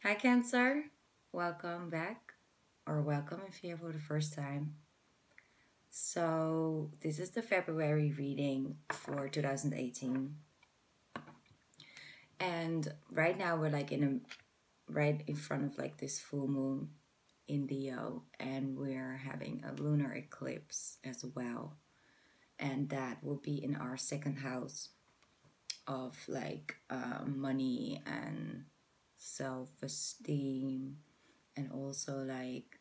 Hi, Cancer. Welcome back, or welcome if you're here for the first time. So, this is the February reading for 2018. And right now, we're like right in front of like this full moon in Leo, and we're having a lunar eclipse as well. And that will be in our second house of like money and self-esteem, and also like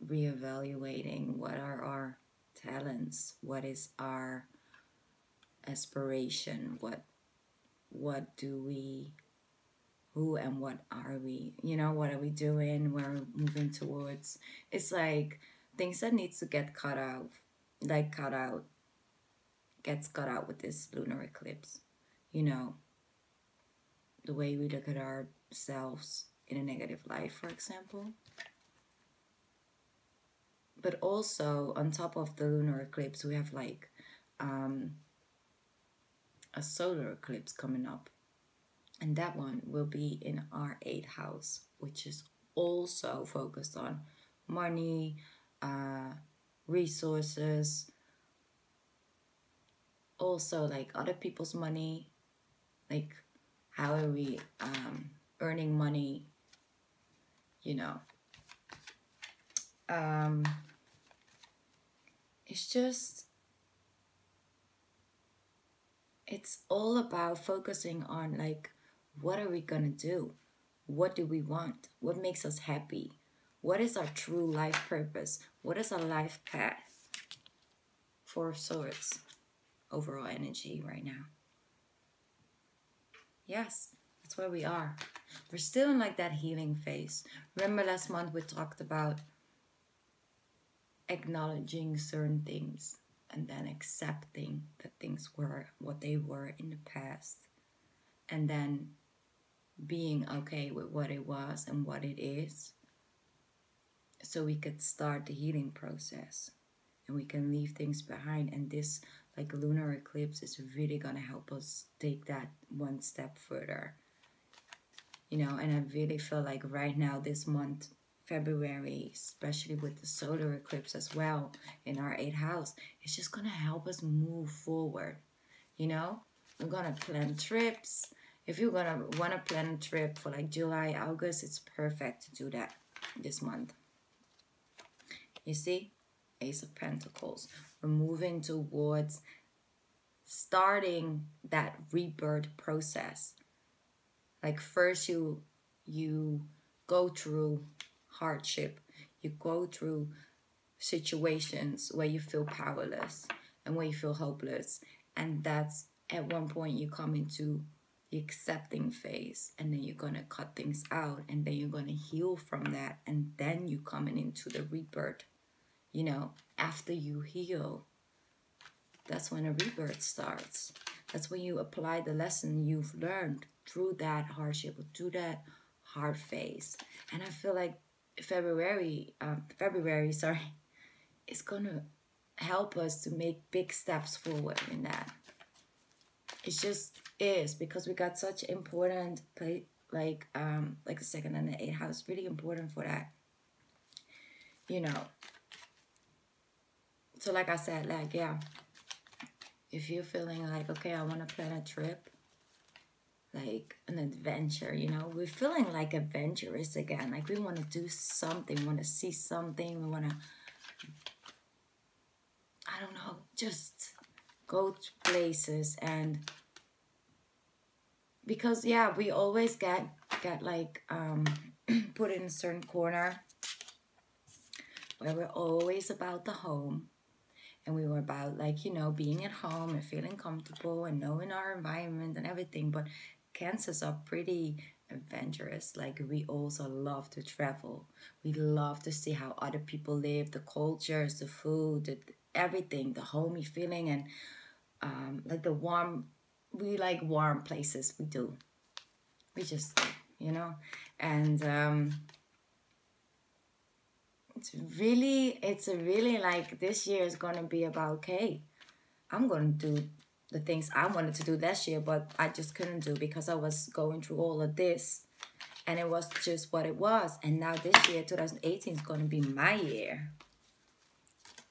reevaluating what are our talents, what is our aspiration, what do we, who and what are we, what are we doing, where we're moving towards. It's like things that needs to get cut out, gets cut out with this lunar eclipse. The way we look at ourselves in a negative light, for example. But also on top of the lunar eclipse, we have like a solar eclipse coming up, and that one will be in our 8th house, which is also focused on money, resources, also like other people's money, like how are we earning money, it's all about focusing on like, what are we gonna do? What do we want? What makes us happy? What is our true life purpose? What is our life path? Four of Swords, overall energy right now. Yes, that's where we are. We're still in like that healing phase. Remember last month we talked about acknowledging certain things and then accepting that things were what they were in the past, and then being okay with what it was and what it is, so we could start the healing process and we can leave things behind. And this like lunar eclipse is really gonna help us take that one step further, and I really feel like right now, this month, February, especially with the solar eclipse as well in our 8th house, it's just gonna help us move forward. We're gonna plan trips. If you're gonna want to plan a trip for like July, August, it's perfect to do that this month. You see, Ace of Pentacles. We're moving towards starting that rebirth process. Like first you go through hardship, you go through situations where you feel powerless and where you feel hopeless, and that's at one point you come into the accepting phase, and then you're gonna cut things out, and then you're gonna heal from that, and then you coming into the rebirth. After you heal, that's when a rebirth starts. That's when you apply the lesson you've learned through that hardship, through that hard phase. And I feel like February, is gonna help us to make big steps forward in that. It just is, because we got such important play, like the second and the 8th house, really important for that. So like I said, like, yeah, if you're feeling like, okay, I want to plan a trip, like an adventure, we're feeling like adventurous again. Like we want to do something, we want to see something, we want to, I don't know, just go to places. And because, yeah, we always get like put in a certain corner where we're always about the home. And we were about like, being at home and feeling comfortable and knowing our environment and everything. But Cancers are pretty adventurous. Like we also love to travel. We love to see how other people live, the cultures, the food, everything, the homey feeling, and like the warm, we like warm places. We do. We just, and it's really like this year is going to be about, okay, I'm going to do the things I wanted to do last year, but I just couldn't do because I was going through all of this And it was just what it was. And now this year, 2018, is going to be my year.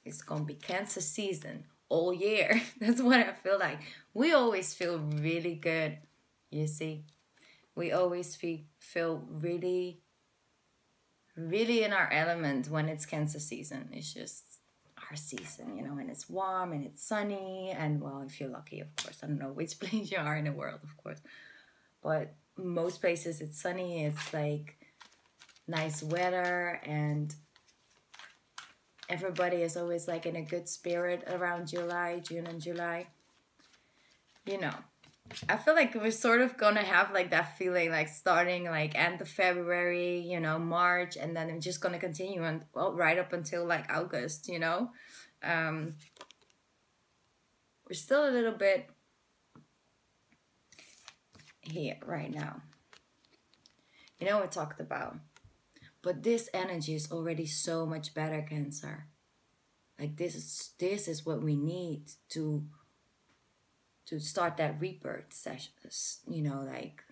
It's going to be Cancer season all year. That's what I feel like. We always feel really good, you see. We always feel really, really in our element when it's Cancer season. It's just our season, you know, and it's warm and it's sunny. And, well, if you're lucky, of course. I don't know which place you are in the world, of course. But most places it's sunny. It's like nice weather, and everybody is always like in a good spirit around June and July. You know, I feel like we're sort of gonna have like that feeling like starting like end of February, you know, March, and then it's just gonna continue and well right up until like August, you know. We're still a little bit here right now. You know, we talked about. But this energy is already so much better, Cancer. Like this is what we need to start that rebirth session. You know, like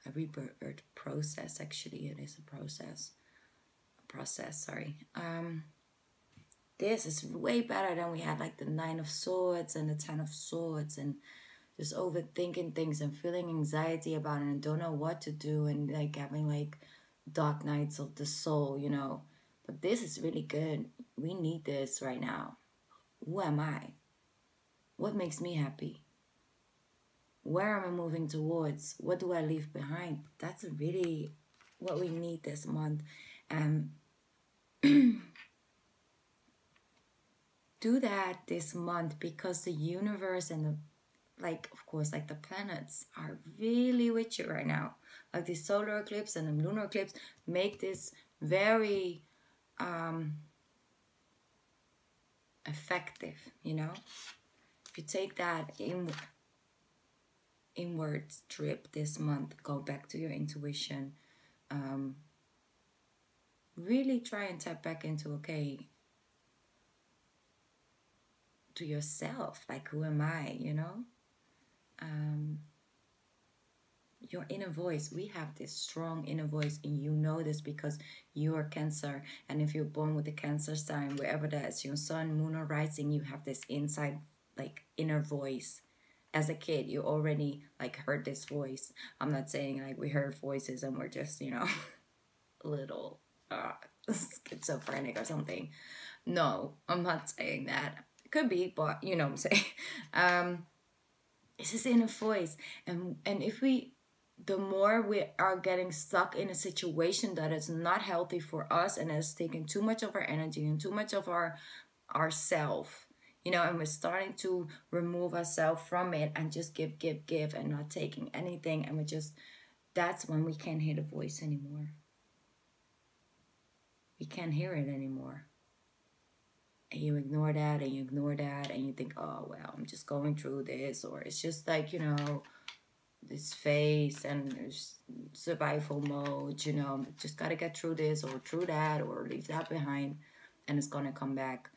a rebirth process. Actually, it is a process. Sorry. This is way better than we had like the 9 of Swords and the 10 of Swords, and just overthinking things and feeling anxiety about it and don't know what to do, and like having like dark nights of the soul, you know. But this is really good. We need this right now. Who am I? What makes me happy? Where am I moving towards? What do I leave behind? That's really what we need this month. And do that this month, because the universe and the, like, of course, like the planets are really with you right now. Like the solar eclipse and the lunar eclipse make this very effective, you know. If you take that inward trip this month, go back to your intuition, really try and tap back into, okay, to yourself, like, who am I, you know. Your inner voice, we have this strong inner voice, and you know this because you are Cancer. And if you're born with the Cancer sign, wherever that's your sun, moon, or rising, you have this inside like inner voice. As a kid, you already like heard this voice. I'm not saying like we heard voices and we're just, you know, a little schizophrenic or something. No, I'm not saying that. It could be, but you know what I'm saying. It's this inner voice, and if we, the more we are getting stuck in a situation that is not healthy for us and is taking too much of our energy and too much of our self, you know, and we're starting to remove ourselves from it and just give and not taking anything, and we just, that's when we can't hear the voice anymore. We can't hear it anymore. And you ignore that and you ignore that and you think, oh, well, I'm just going through this, or it's just like, you know, this phase and survival mode, you know, just got to get through this or through that or leave that behind, and it's going to come back.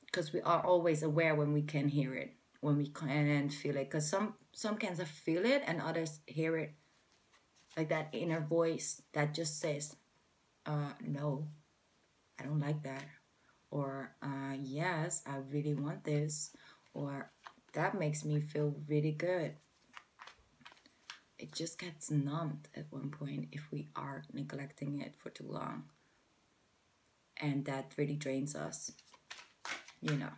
Because we are always aware when we can hear it, when we can feel it. Because some Cancer feel it and others hear it, like that inner voice that just says, no, I don't like that. Or, yes, I really want this. Or, that makes me feel really good. It just gets numbed at one point if we are neglecting it for too long. And that really drains us, you know.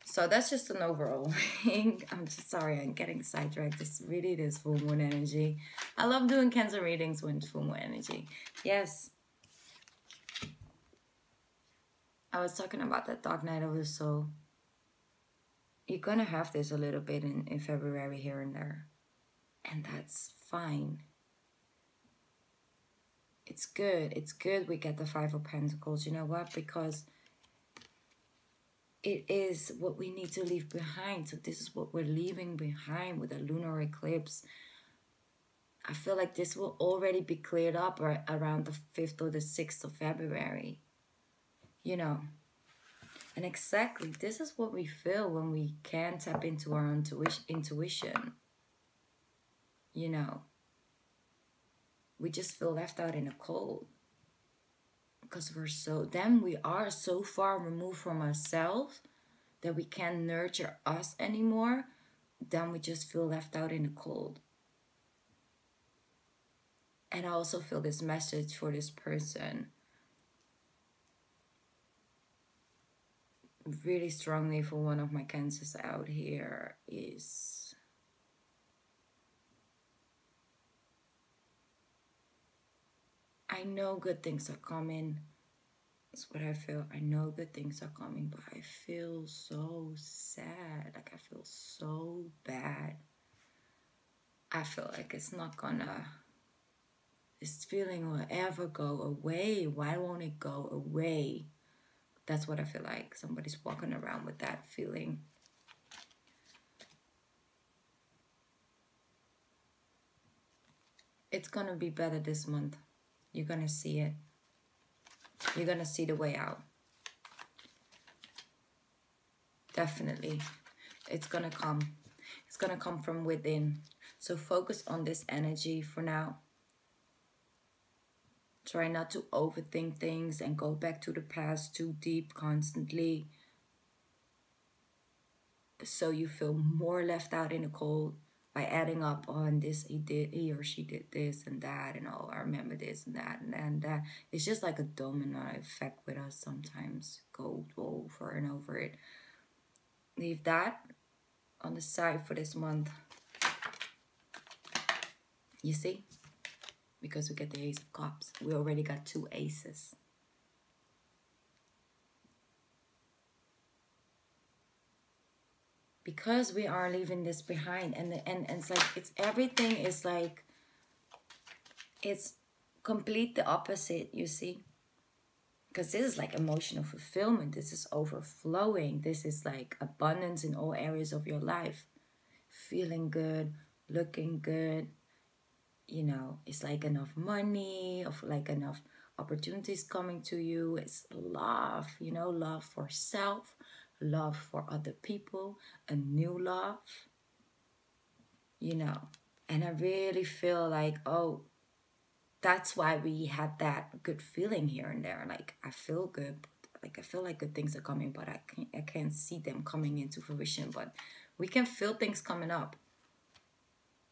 So that's just an overall thing. I'm just sorry, I'm getting sidetracked. It's really this full moon energy. I love doing Cancer readings with full moon energy. Yes. I was talking about that dark night of the soul. You're going to have this a little bit in February here and there. And that's fine. It's good. It's good we get the 5 of Pentacles. You know what? Because it is what we need to leave behind. So this is what we're leaving behind with the lunar eclipse. I feel like this will already be cleared up around the 5th or the 6th of February. You know. And exactly, this is what we feel when we can tap into our intuition. You know. we just feel left out in the cold. Because we are so far removed from ourselves that we can't nurture us anymore. Then we just feel left out in the cold. And I also feel this message for this person really strongly for one of my cancers out here is I know good things are coming. That's what I feel. I know good things are coming, but I feel so sad. Like I feel so bad. I feel like it's not gonna, this feeling will ever go away. Why won't it go away? That's what I feel like. Somebody's walking around with that feeling. It's gonna be better this month. You're gonna see it. You're gonna see the way out. Definitely. It's gonna come. It's gonna come from within. So focus on this energy for now. Try not to overthink things and go back to the past too deep constantly. So you feel more left out in the cold by adding up on this, he or she did this and that, and oh, I remember this and that and that. It's just like a domino effect with us sometimes. Go over and over it. Leave that on the side for this month. You see? Because we get the Ace of Cups. We already got 2 aces. Because we are leaving this behind, and it's like everything is like, it's complete the opposite, you see? Because this is like emotional fulfillment. This is overflowing. This is like abundance in all areas of your life. Feeling good, looking good. You know, it's like enough money, of like enough opportunities coming to you. It's love, you know, love for self, love for other people, a new love, you know. And I really feel like, oh, that's why we had that good feeling here and there. Like, I feel good, like I feel like good things are coming, but I can't see them coming into fruition. But we can feel things coming up.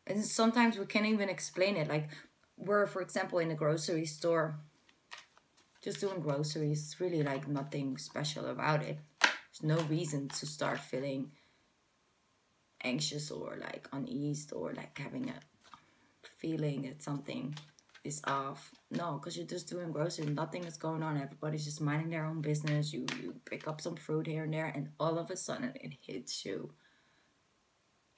And sometimes we can't even explain it. Like, we're, for example, in a grocery store, just doing groceries. It's really like nothing special about it. There's no reason to start feeling anxious or like uneased or like having a feeling that something is off. No, because you're just doing groceries. Nothing is going on. Everybody's just minding their own business. You pick up some fruit here and there, and all of a sudden it hits you.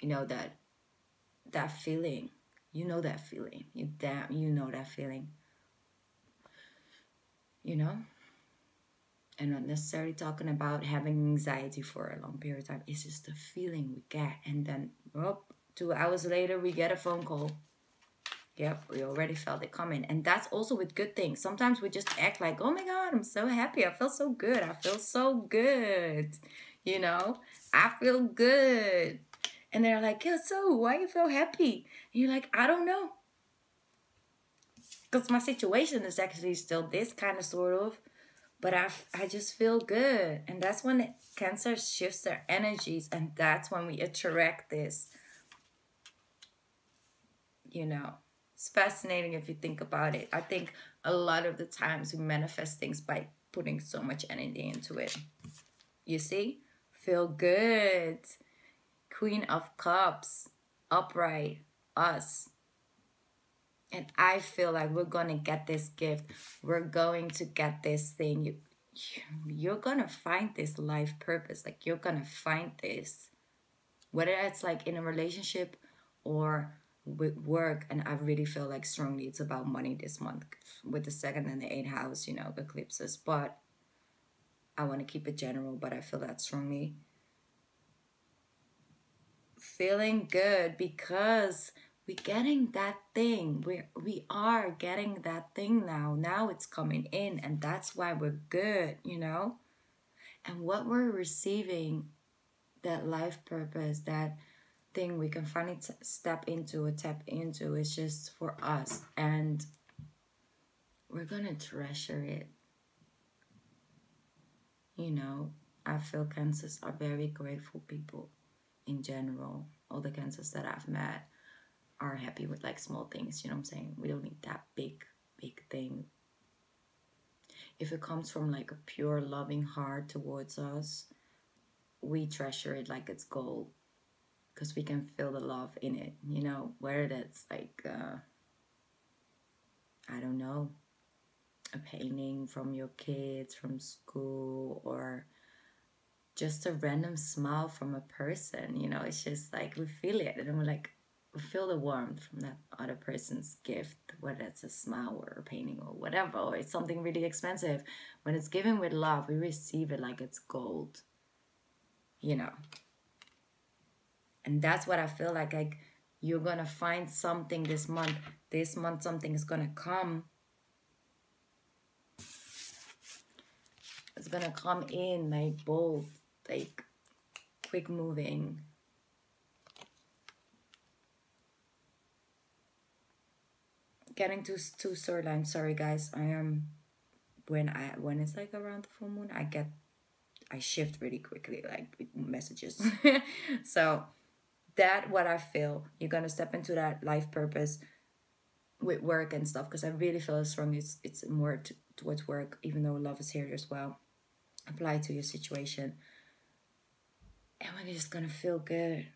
You know, that feeling. You know that feeling. You know that feeling. You know? And not necessarily talking about having anxiety for a long period of time. It's just the feeling we get. And then, 2 hours later, we get a phone call. Yep, we already felt it coming. And that's also with good things. Sometimes we just act like, oh my God, I'm so happy. I feel so good. I feel so good. You know? I feel good. And they're like, yeah, so why you feel happy? And you're like, I don't know. Because my situation is actually still this kind of sort of. But I just feel good. And that's when Cancer shifts their energies. And that's when we attract this. You know, it's fascinating if you think about it. I think a lot of the times we manifest things by putting so much energy into it. You see? Feel good. Queen of Cups. Upright. Us. And I feel like we're going to get this gift. We're going to get this thing. You're going to find this life purpose. Like, you're going to find this. Whether it's like in a relationship or with work. And I really feel like strongly it's about money this month. With the 2nd and the 8th house, you know, eclipses. But I want to keep it general. But I feel that strongly. Feeling good because we're getting that thing. We are getting that thing now. Now it's coming in, and that's why we're good, you know? And what we're receiving, that life purpose, that thing we can finally step into or tap into is just for us, and we're gonna treasure it. You know, I feel Cancers are very grateful people in general. All the Cancers that I've met are happy with like small things, you know what I'm saying? We don't need that big thing. If it comes from like a pure loving heart towards us, we treasure it like it's gold, because we can feel the love in it, you know, whether that's like I don't know, a painting from your kids from school, or just a random smile from a person, you know. It's just like we feel it, and we're like, we feel the warmth from that other person's gift, whether it's a smile or a painting or whatever, or it's something really expensive. When it's given with love, we receive it like it's gold, you know. And that's what I feel like you're gonna find something this month. This month something is gonna come. It's gonna come in like bold, like quick moving. Getting to storylines. Sorry guys, I am when it's like around the full moon, I shift really quickly, like with messages. So that what I feel, you're gonna step into that life purpose with work and stuff, because I really feel strong it's more towards work, even though love is here as well. Apply to your situation, and we're just gonna feel good,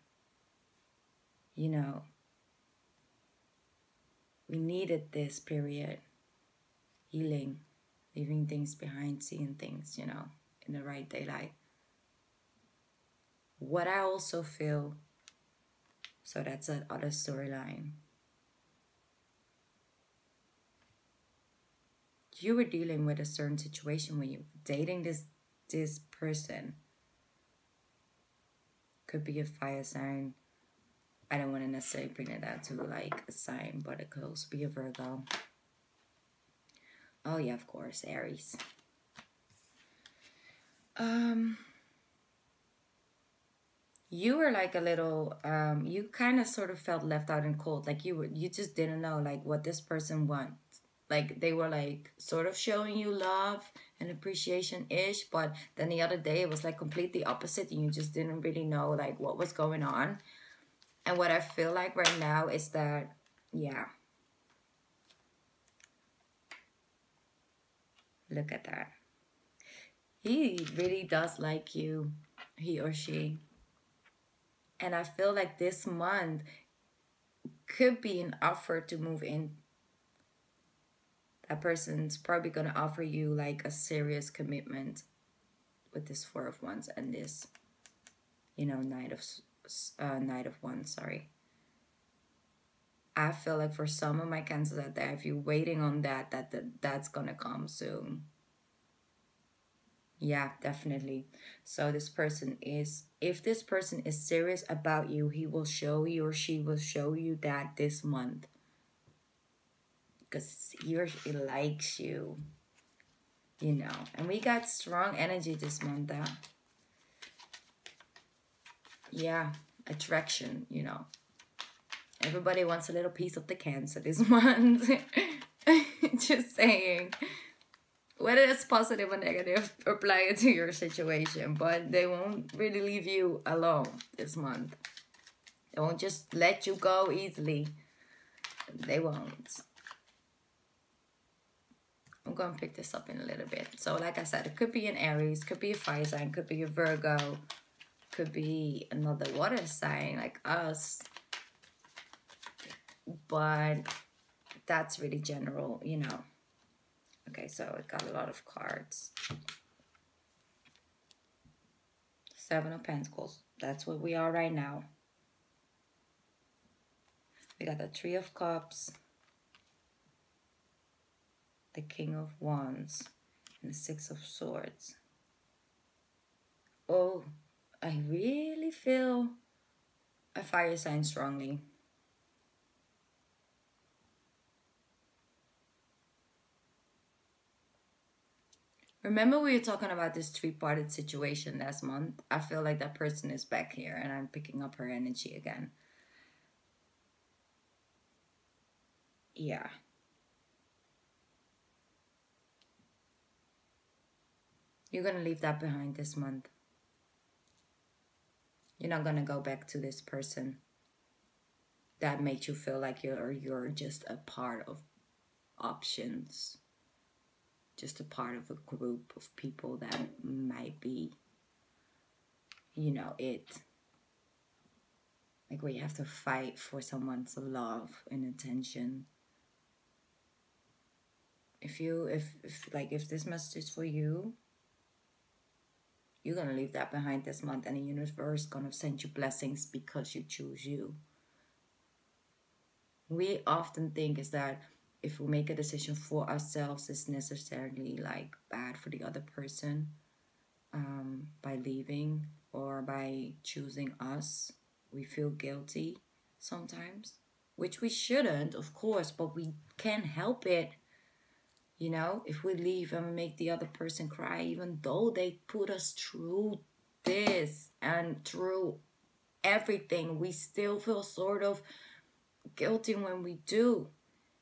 you know. We needed this period, healing, leaving things behind, seeing things, you know, in the right daylight. What I also feel, so that's another storyline. You were dealing with a certain situation when you were dating this person. Could be a fire sign. I don't want to necessarily bring it out to like a sign, but it could also be a Virgo. Oh yeah, of course, Aries. You were like a little, you kind of sort of felt left out and cold. Like you just didn't know like what this person wants. Like they were like sort of showing you love and appreciation-ish, but then the other day it was like completely opposite, and you just didn't really know like what was going on. And what I feel like right now is that, yeah. Look at that. He really does like you, he or she. And I feel like this month could be an offer to move in. That person's probably going to offer you like a serious commitment with this Four of Wands and this, you know, Knight of Wands, sorry. I feel like for some of my Cancers out there, if you're waiting on that's going to come soon. Yeah, definitely. So this person is, if this person is serious about you, he will show you, or she will show you that this month. Because he or she likes you, you know. And we got strong energy this month, though. Yeah, attraction, you know. Everybody wants a little piece of the Cancer this month. Just saying. Whether it's positive or negative, apply it to your situation. But they won't really leave you alone this month. They won't just let you go easily. They won't. I'm going to pick this up in a little bit. So like I said, it could be an Aries, could be a fire sign, could be a Virgo, could be another water sign like us. But that's really general, you know. Okay, so it got a lot of cards. Seven of Pentacles. That's what we are right now. We got the Three of Cups, the King of Wands, and the Six of Swords. Oh, I really feel a fire sign strongly. Remember we were talking about this three-parted situation last month? I feel like that person is back here, and I'm picking up her energy again. Yeah. You're going to leave that behind this month. You're not going to go back to this person that made you feel like you're just a part of options, just a part of a group of people that might be, you know, it. Like where you have to fight for someone's love and attention. If this message is for you, you're gonna leave that behind this month, and the universe is gonna send you blessings because you choose you. We often think is that if we make a decision for ourselves, it's necessarily like bad for the other person, by leaving or by choosing us. We feel guilty sometimes, which we shouldn't, of course, but we can't help it. You know, if we leave and we make the other person cry, even though they put us through this and through everything, we still feel sort of guilty when we do.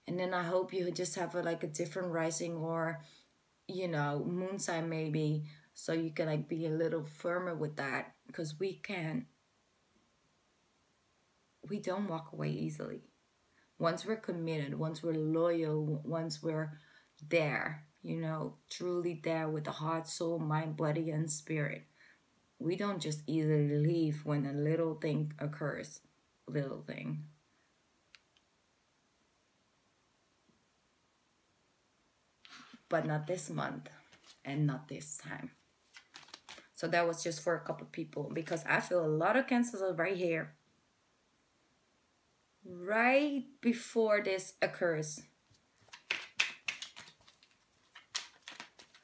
And then I hope you just have a different rising, or, you know, moon sign maybe, so you can like be a little firmer with that, because we don't walk away easily. Once we're committed, once we're loyal, once we're there, you know, truly there with the heart, soul, mind, body, and spirit, we don't just easily leave when a little thing occurs. Little thing. But not this month and not this time. So that was just for a couple people, because I feel a lot of cancers are right here, right before this occurs.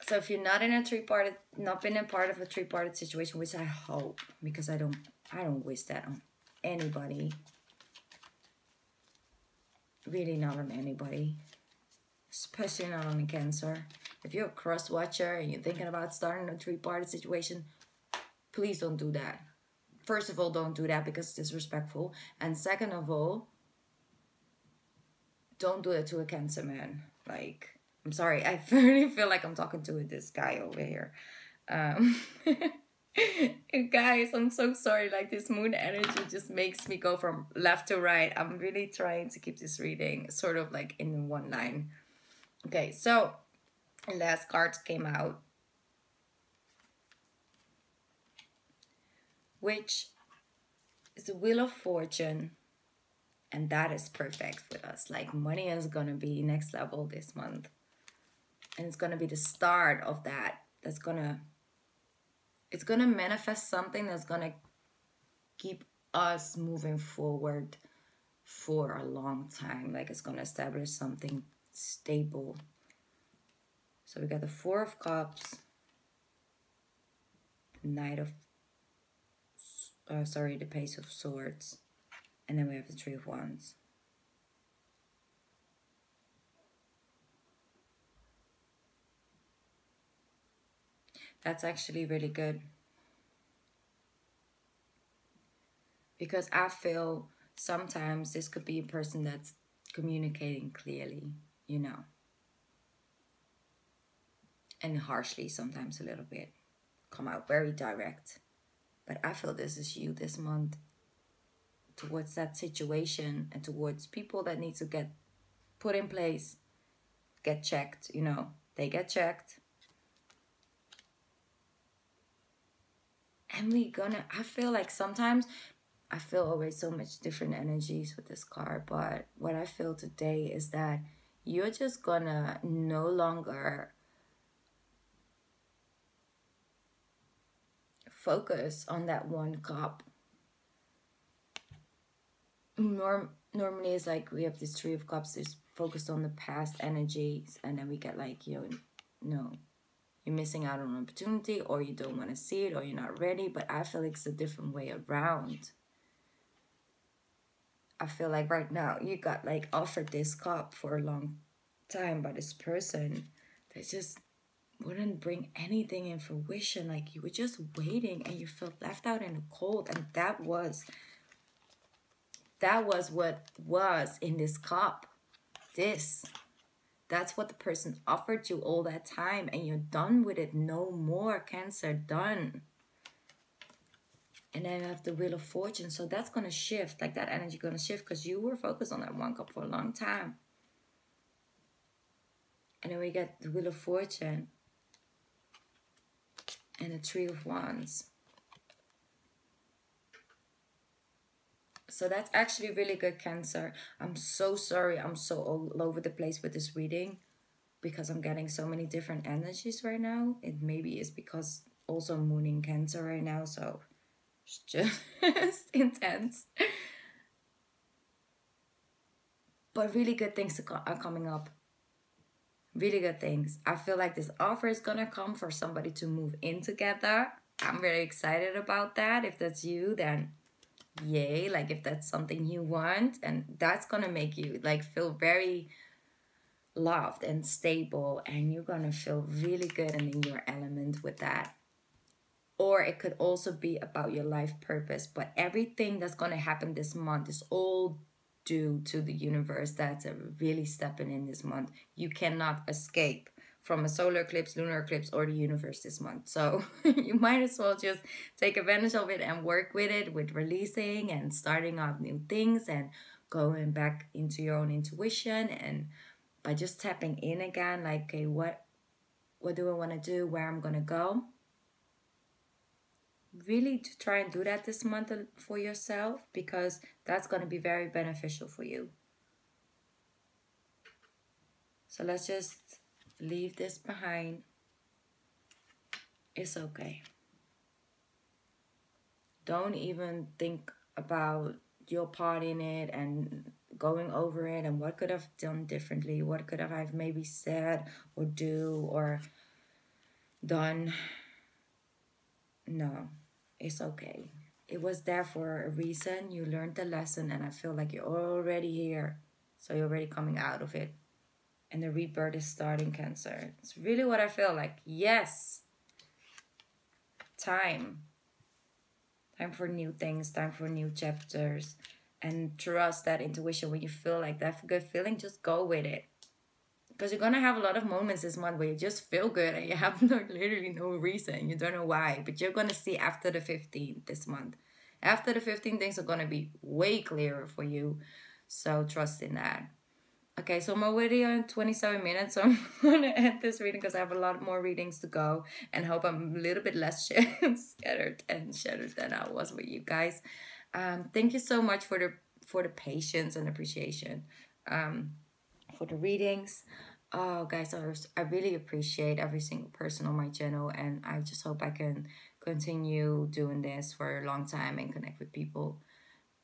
So if you're not in a not been a part of a three-parted situation, which I hope, because I don't wish that on anybody. Really not on anybody. Especially not on a Cancer. If you're a cross watcher and you're thinking about starting a three-parted situation, please don't do that. First of all, don't do that because it's disrespectful. And second of all, don't do it to a Cancer man. Like, I'm sorry, I really feel like I'm talking to this guy over here. Guys, I'm so sorry. Like, this moon energy just makes me go from left to right. I'm really trying to keep this reading sort of like in one line. Okay, so last card came out, which is the Wheel of Fortune. And that is perfect with us. Like, money is gonna be next level this month. And it's gonna be the start of that. It's gonna manifest something that's gonna keep us moving forward for a long time. Like, it's gonna establish something stable. So we got the Four of Cups, the the Page of Swords, and then we have the Three of Wands. That's actually really good, because I feel sometimes this could be a person that's communicating clearly, you know, and harshly sometimes a little bit, come out very direct. But I feel this is you this month, towards that situation and towards people that need to get put in place, get checked, you know, they get checked. And I feel like sometimes, I feel always so much different energies with this card, but what I feel today is that you're just gonna no longer focus on that one cup. Normally it's like we have this Three of Cups is focused on the past energies, and then we get like, you know, you're missing out on an opportunity, or you don't want to see it, or you're not ready. But I feel like it's a different way around. I feel like right now you got like offered this cup for a long time by this person that just wouldn't bring anything in fruition. Like, you were just waiting and you felt left out in the cold, and that was what was in this cup. this. That's what the person offered you all that time, and you're done with it. No more, Cancer, done. And then you have the Wheel of Fortune. So that's going to shift, like that energy going to shift, because you were focused on that one cup for a long time. And then we get the Wheel of Fortune and the Three of Wands. So that's actually really good, Cancer. I'm so sorry I'm so all over the place with this reading, because I'm getting so many different energies right now. It maybe is because also Moon in Cancer right now, so it's just intense. But really good things are coming up. Really good things. I feel like this offer is gonna come for somebody to move in together. I'm very excited about that. If that's you, then yay. Like if that's something you want, and that's gonna make you like feel very loved and stable, and you're gonna feel really good and in your element with that. Or it could also be about your life purpose. But everything that's gonna happen this month is all due to the universe that's really stepping in this month. You cannot escape from a solar eclipse, lunar eclipse, or the universe this month. So you might as well just take advantage of it and work with it, with releasing and starting out new things and going back into your own intuition, and by just tapping in again, like, okay, what do I want to do, where I'm gonna go. Really to try and do that this month for yourself, because that's going to be very beneficial for you. So let's just leave this behind. It's okay. Don't even think about your part in it and going over it and what could have done differently, what could have I maybe said or do or done. No, it's okay. It was there for a reason. You learned the lesson, and I feel like you're already here. So you're already coming out of it. And the rebirth is starting, Cancer. It's really what I feel like. Yes. Time. Time for new things. Time for new chapters. And trust that intuition. When you feel like that good feeling, just go with it. Because you're going to have a lot of moments this month where you just feel good and you have literally no reason. You don't know why. But you're going to see after the 15th this month. After the 15th, things are going to be way clearer for you. So trust in that. Okay, so I'm already on 27 minutes. So I'm going to end this reading because I have a lot more readings to go. And hope I'm a little bit less scattered and shattered than I was with you guys. Thank you so much for the patience and appreciation. For the readings. Oh, guys, I really appreciate every single person on my channel, and I just hope I can continue doing this for a long time and connect with people.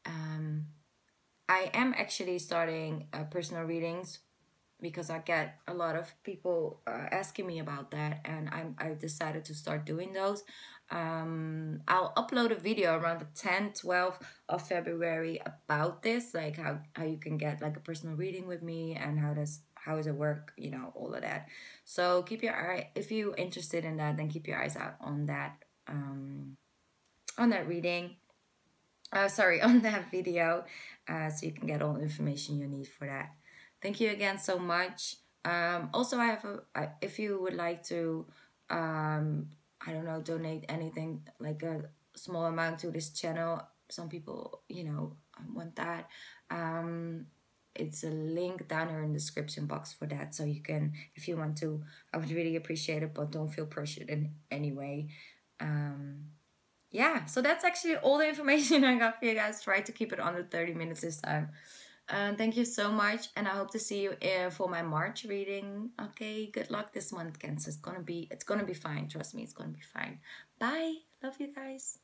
I am actually starting personal readings because I get a lot of people asking me about that, and I decided to start doing those. I'll upload a video around the 10th, 12th of February about this, like how you can get like a personal reading with me and how does it work, you know, all of that. So keep your eye, if you're interested in that, then keep your eyes out on that reading. Sorry, on that video, so you can get all the information you need for that. Thank you again so much. Also, I have if you would like to, I don't know, donate anything, like a small amount to this channel. Some people, you know, want that. It's a link down here in the description box for that. So you can, if you want to, I would really appreciate it, but don't feel pressured in any way. Yeah, so that's actually all the information I got for you guys. Try to keep it under 30 minutes this time. Thank you so much, and I hope to see you for my March reading. Okay, good luck this month, Cancer. It's gonna be fine. Trust me, it's gonna be fine. Bye. Love you guys.